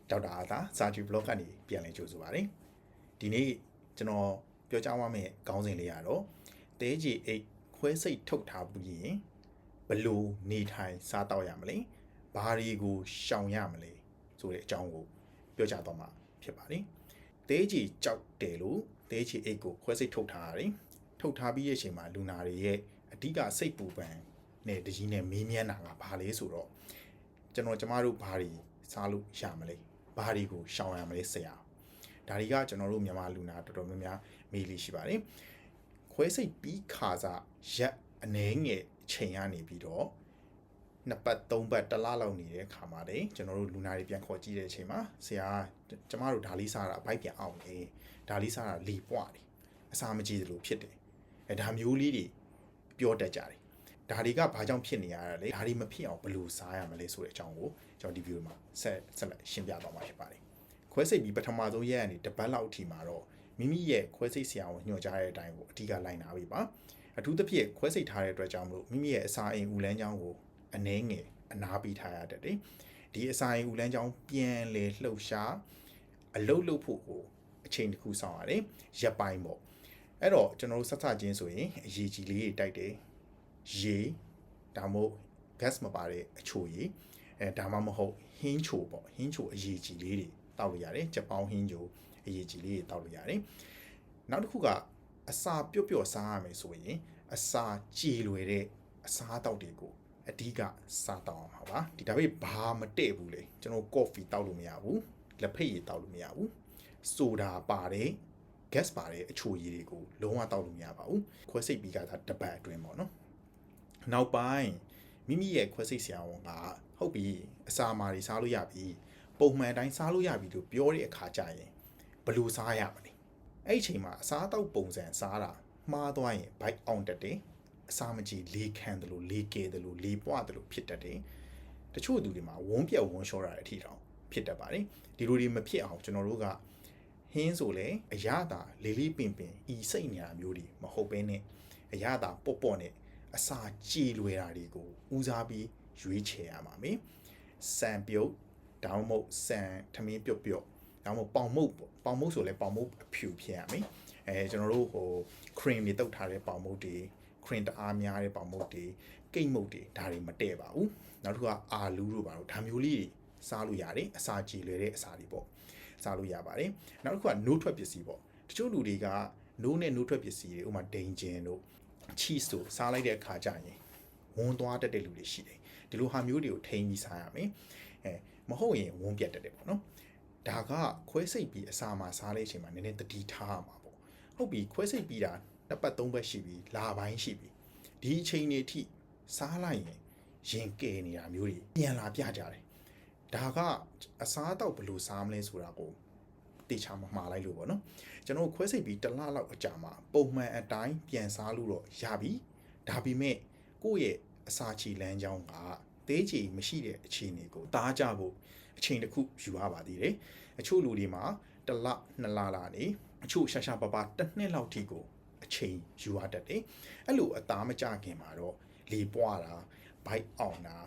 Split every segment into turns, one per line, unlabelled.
ဒေါက်တာအားသာစာကြည့် blog ကနေပြန်လည်ကြိုဆိုပါရစေဒီနေ့ကျွန်တော်ပြောကြားသွားမယ့်ခေါင်းစဉ်လေးကတော့တဲကြီးအိတ်ခွဲစိတ်ထုတ်ထားပြီးရင်ဘယ်လိုနေထိုင်စားတော့ရမလဲဘာတွေကိုရှောင်ရမလဲဆိုတဲ့အကြောင်းကိုပြောကြားသွားမှာဖြစ်ပါတယ်တဲကြီးကြောက်တယ်လို့တဲကြီးအိတ်ကိုခွဲစိတ်ထုတ်ထားရတယ်ထုတ်ထားပြီးတဲ့အချိန်မှာလူနာတွေရဲ့အဓိကစိတ်ပူပန်နဲ့တကြီးနဲ့မေးမြန်းတာကဘာလဲဆိုတော့ကျမတို့ဘာတွေစားလို့ရမလဲဘာတွေကိုရှောင်ရမလဲဆရာဒါတွေကကျွန်တော်တို့မြန်မာလူနာတော်တော်များများမေးလို့ရှိပါတယ်ခွဲစိတ်ပြီးခါစားရက်အနည်းငယ်ချိန်ရနေပြီးတော့နှစ်ပတ်သုံးပတ်တစ်လလောက်နေတဲ့ခါမှာလေကျွန်တော်တို့လူနာတွေပြန်ခေါ်ကြည့်တဲ့အချိန်မှာဆရာကျမတို့ဒါလေးစားတာအပိုက်ပြန်အောင်လေဒါလေးစားတာလီပွားတယ်အစာမကြည့်သလိုဖြစ်တယ်ဒါမျိုးလေးတွေပြောတတ်ကြတယ်ဒါတွေကဘာကြောင့်ဖြစ်နေရတာလဲဒါတွေမဖြစ်အောင်ဘယ်လိုစားရမလဲဆိုတဲ့အကြောင်းကိုကျွန်တော်ဒီဗီဒီယိုမှာဆက်လက်ရှင်းပြသွားမှာဖြစ်ပါတယ်ခွဲစိတ်ပြီးပထမဆုံးရက်ကနေတစ်ပတ်လောက်အထိမှာတော့မိမိရဲ့ခွဲစိတ်ဆရာဝန်ညွှန်ကြားတဲ့အတိုင်းကိုအဓိကလိုက်နာပေးပါအထူးသဖြင့်ခွဲစိတ်ထားတဲ့အတွက်ကြောင့်မလို့မိမိရဲ့အစာအိမ်ဦးလမ်းကြောင်းကိုအနည်းငယ်အနားပေးထားရတတ်တယ်ဒီအစာအိမ်ဦးလမ်းကြောင်းပြန်လေလှုပ်ရှားအလုတ်လုပ်ဖို့ကိုအချိန်တစ်ခုဆောင်ရတယ်ရက်ပိုင်းပေါ့အဲ့တော့ကျွန်တော်တို့ဆက်ချင်းဆိုရင်အရေးကြီးလေးတွေတိုက်တယ်ရေဒါမှမဟုတ် gas မပါတဲ့အချိုရည်ဒါမှမဟုတ်ဟင်းချိုပေါ့ဟင်းချိုအရေးကြီးလေးတွေတောက်လို့ရတယ်ကြက်ပေါင်းဟင်းချိုအရေးကြီးလေးတွေတောက်လို့ရတယ်နောက်တစ်ခုကအစာပြုတ်စားရမယ်ဆိုရင်အစာကြည်လွယ်တဲ့အစားတောက်တွေကိုအဓိကစားတောက်အောင်ပါဒီဒါပေမဲ့ဘာမတည့်ဘူးလေကျွန်တော် coffee တောက်လို့မရဘူးလက်ဖက်ရည်တောက်လို့မရဘူးsoda ပါတယ် gas ပါတယ်အချိုရည်တွေကိုလုံးဝတောက်လို့မရပါဘူးခွဲစိတ်ပြီးကသာတစ်ပတ်အတွင်းပေါ့နော်နောက်ပိုင်းမိမိရဲ့ခွဲစိတ်ဆရာဝန်ကဟုတ်ပြီအစာမာတွေစားလို့ရပြီပုံမှန်တိုင်းစားလို့ရပြီလို့ပြောတဲ့အခါကျရင်ဘယ်လိုစားရမလဲအဲ့ဒီအချိန်မှာအစားတောက်ပုံစံစားတာမှားသွားရင်ဘိုက်အောင်တတ်တယ်အစာမကြည်လေခံတယ်လို့လေကဲတယ်လို့လေပွားတယ်လို့ဖြစ်တတ်တယ်တချို့သူတွေမှာဝန်းပြက်ဝန်းလျှောတာအထီတောင်ဖြစ်တတ်ပါတယ်ဒီလိုတွေမဖြစ်အောင်ကျွန်တော်တို့ကဟင်းဆိုလေအရသာလေးလေးပင်ပင်ဤစိတ်နေတာမျိုးတွေမဟုတ်ဘဲနဲ့အရသာပေါ့နဲ့အစာကြည်လွယ်တာတွေကိုဦးစားပြီးရွေးချယ်ရမှာမေစံပြုတ်တောင်းမုတ်စံထမင်းပြုတ်တောင်းမုတ်ပေါင်မုတ်ပေါ့ပေါင်မုတ်ဆိုလဲပေါင်မုတ်အဖြူဖြစ်ရမယ်ကျွန်တော်တို့cream တွေတုပ်ထားတဲ့ပေါင်မုတ်တွေ cream တအားများတဲ့ပေါင်မုတ်တွေကိတ်မုတ်တွေဒါတွေမတည့်ပါဘူးနောက်တစ်ခုကအာလူးတို့ပါတော့ဒါမျိုးလေးစားလို့ရတယ်အစာကြည်လွယ်တဲ့အစာတွေပေါ့စားလို့ရပါတယ်နောက်တစ်ခုကနိုးထွက်ပစ္စည်းပေါ့တချို့လူတွေကနိုးနဲ့နိုးထွက်ပစ္စည်းတွေဥပမာဒိန်ဂျင်တို့ cheese တို့စားလိုက်တဲ့အခါကျရင်ဝန်းသွားတတ်တဲ့လူတွေရှိတယ်ဒီလိုဟာမျိုးတွေကိုထိန်းပြီးစားရမယ်မဟုတ်ရင်ဝန်းပြတ်တတ်တယ်ပေါ့နော်ဒါကခွဲစိတ်ပြီးအစာမှာစားတဲ့အချိန်မှာနည်းနည်းတတိထားရမှာပေါ့ဟုတ်ပြီခွဲစိတ်ပြီးတာတစ်ပတ်သုံးပတ်ရှိပြီလာပိုင်းရှိပြီဒီအချိန်တွေထိစားလိုက်ရင်ကဲနေတာမျိုးတွေပြန်လာပြကြတယ်ဒါကအစားတော့ဘယ်လိုစားမလဲဆိုတာကိုတေချာမမှားလိုက်လို့ပေါ့နော်ကျွန်တော်ခွဲစိတ်ပြီးတစ်လလောက်အကြာမှာပုံမှန်အတိုင်းပြန်စားလို့တော့ရပြီဒါပေမဲ့ကိုယ့်ရဲ့အစာချီလမ်းကြောင်းကသေးချီမရှိတဲ့အခြေအနေကိုတားကြဖို့အချိန်တစ်ခုယူရပါသေးတယ်အချို့လူတွေမှာတစ်လနှစ်လလာနေအချို့ရှာပပတစ်နှစ်လောက်ထိကိုအချိန်ယူရတတ်တယ်အဲ့လိုအသားမကြခင်မှာတော့လေပွားတာဘိုက်အောင်တာ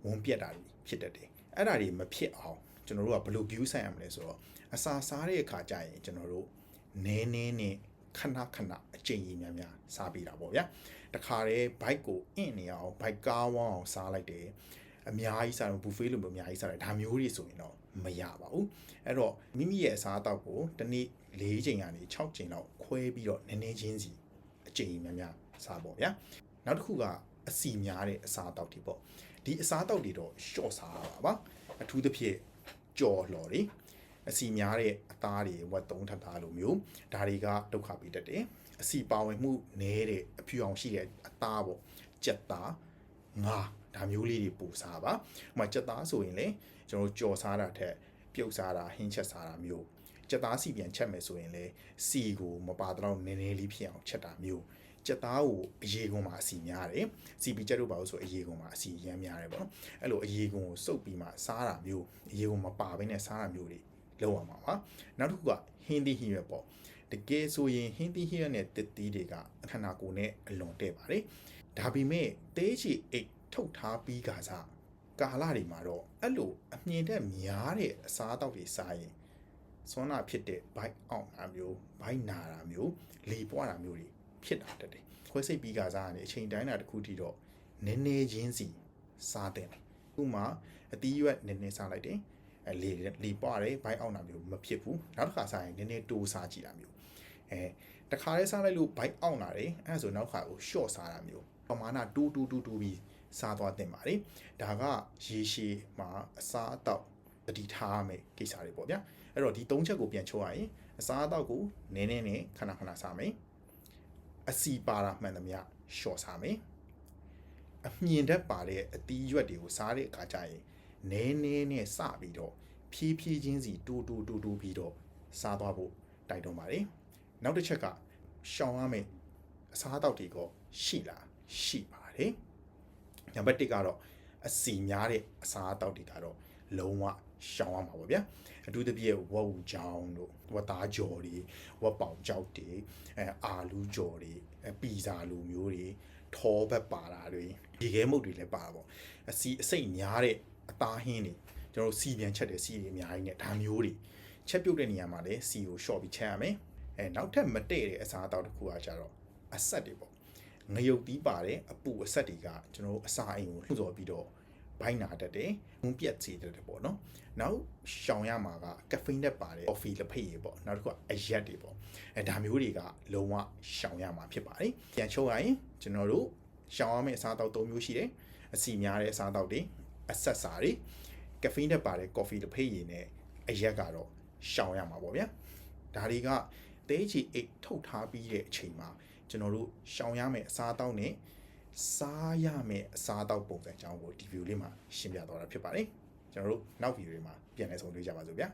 ဝန်းပြက်တာဖြစ်တတ်တယ်အဲ့ဒါတွေမဖြစ်အောင်ကျွန်တော်တို့ကဘယ်လို view ဆိုင်ရမလဲဆိုတော့အစာစားတဲ့အခါကျရင်ကျွန်တော်တို့နည်းနဲ့ခဏအချိန်ကြီးများစားပေးတာပေါ့ဗျာတခါတည်းဘိုက်ကိုအင့်နေအောင်ဘိုက်ကားဝအောင်စားလိုက်တယ်အများကြီးစားတော့ buffet လိုမျိုးအများကြီးစားတယ်ဒါမျိုးတွေဆိုရင်တော့မရပါဘူးအဲ့တော့မိမိရဲ့အစားအသောက်ကိုတစ်နေ့၄ချိန်ကနေ6ချိန်လောက်ခွဲပြီးတော့နည်းနည်းချင်းစီအချိန်ကြီးများစားပေါ့ဗျာနောက်တစ်ခုကအစီများတဲ့အစားအသောက်တွေပေါ့ဒီအစားအသောက်တွေတော့ရှော့စားရပါအထူးသဖြင့်ကြော်လှော်တွေအစီများတဲ့အသားတွေဝက်သုံးထပ်သားလိုမျိုးဒါတွေကဒုက္ခပေးတတ်တယ်အစီပါဝင်မှုနည်းတဲ့အဖြူအောင်ရှိတဲ့အသားပေါ့ကြက်သားငါဒါမျိုးလေးတွေပို့စားပါဥပမာကြက်သားဆိုရင်လေကျွန်တော်ကြော်စားတာထက်ပြုတ်စားတာဟင်းချက်စားတာမျိုးကြက်သားစီပြန်ချက်မယ်ဆိုရင်လေစီကိုမပါတော့နည်းနည်းလေးဖြစ်အောင်ချက်တာမျိုးကြက်သားကိုအရေကွန်မှာအစီများတယ်စီပီကြက်တို့ပါလို့ဆိုအရေကွန်မှာအစီရမ်းများတယ်ပေါ့နော်အဲ့လိုအရေကွန်ကိုစုပ်ပြီးမှစားတာမျိုးအရေကွန်မပါဘဲနဲ့စားတာမျိုးတွေလောက်အောင်ပါပါနောက်တစ်ခုကဟင်းသီးဟင်းရွက်ပေါ့တကယ်ဆိုရင်ဟင်းသီးဟင်းရွက်နဲ့တစ်သီးတွေကခန္ဓာကိုယ်နဲ့အလွန်တဲ့ပါတယ်ဒါပေမဲ့တဲချီအိတ်ထုတ်ထားပြီးကစား ကာလတွေမှာတော့အဲ့လိုအမြင်တဲ့များတဲ့အစားအသောက်တွေစားရင်ဆွမ်းနာဖြစ်တဲ့ဘိုက်အောင်တာမျိုးဘိုက်နာတာမျိုးလေပွားတာမျိုးတွေဖြစ်တာတတ်တယ်ခွဲစိတ်ပြီးကစားရတဲ့အချိန်တိုင်းတာတစ်ခုထိတော့နည်းနည်းချင်းစီစားတယ်ဥမာအသီးရွက်နည်းနည်းစားလိုက်တယ်လေပွားတယ်ဘိုက်အောင်တာမျိုးမဖြစ်ဘူးနောက်တစ်ခါစားရင်နည်းနည်းတိုးစားကြည့်တာမျိုးတခါလေးစားလိုက်လို့ဘိုက်အောင်လာတယ်အဲ့ဒါဆိုနောက်ခါကိုရှော့စားတာမျိုးပမာဏတူးပြီးစားသွားတင်ပါတယ်ဒါကရေရှည်မှာအစားအသောက်တတိထားမယ်ကိစ္စတွေပေါ့ဗျာအဲ့တော့ဒီ၃ချက်ကိုပြန်ချိုးရရင်အစားအသောက်ကိုနည်းနည်းနဲ့ခဏစားမယ်အစီပါတာမှန်သမျှရှော့စားမယ်အမြင်တတ်ပါတဲ့အသီးရွက်တွေကိုစားတဲ့အခါကျရင်နည်းနည်းနဲ့စပြီးတော့ဖြည်းဖြည်းချင်းစီတူပြီးတော့စားသွားဖို့တိုက်တွန်းပါတယ်နောက်တစ်ချက်ကရှောင်ရမယ်အစားအသောက်တွေကရှိပါတယ်နံပါတ်1ကတော့အစီများတဲ့အစားအသောက်တွေကတော့လုံးဝရှောင်ရမှာပေါ့ဗျာအထူးသဖြင့်ဝက်ဝူချောင်းတို့ဝက်သားကြော်တွေဝက်ပေါင်ကြောက်တွေအာလူးကြော်တွေပီဇာလိုမျိုးတွေထောဘက်ပါတာတွေဒီခဲမုတ်တွေလည်းပါတာပေါ့အစိတ်များတဲ့အသားဟင်းတွေကျွန်တော်စီပြန်ချက်တဲ့စီတွေအများကြီးနဲ့ဒါမျိုးတွေချက်ပြုတ်တဲ့နေရာမှာလည်းစီကိုရှော့ပြီးချက်ရမယ်နောက်ထပ်မတည့်တဲ့အစားအသောက်တစ်ခုကကျတော့အဆက်တွေပေါ့ငရုတ်သီးပါတယ်အပူအဆက်တွေကကျွန်တော်အစာအိမ်ကိုလှုပ်ဆော်ပြီးတော့ဘိုင်းနာတတ်တယ်ငုံပြက်စေတတ်တယ်ပေါ့နော်နောက်ရှောင်ရမှာကကက်ဖိန်းနဲ့ပါတယ်ကော်ဖီလက်ဖက်ရည်ပေါ့နောက်တစ်ခုကအရက်တွေပေါ့ဒါမျိုးတွေကလုံးဝရှောင်ရမှာဖြစ်ပါတယ်ပြန်ချုပ်ရရင်ကျွန်တော်တို့ရှောင်ရမယ့်အစားအသောက်၃မျိုးရှိတယ်အစီများတဲ့အစားအသောက်တွေအဆက်စာတွေကက်ဖိန်းနဲ့ပါတယ်ကော်ဖီလက်ဖက်ရည်နဲ့အရက်ကတော့ရှောင်ရမှာပေါ့ဗျာဒါတွေကတဲချီအိတ်ထုတ်ထားပြီးတဲ့အချိန်မှာကျွန်တော်တို့ရှောင်ရမယ့်အစားအသောက်နဲ့စားရမယ့်အစားအသောက်ပုံစံအကြောင်းကိုဒီဗီဒီယိုလေးမှာရှင်းပြသွားတာဖြစ်ပါတယ်ကျွန်တော်တို့နောက်ဗီဒီယိုတွေမှာပြန်လည်ဆုံတွေ့ကြပါစို့ဗျာ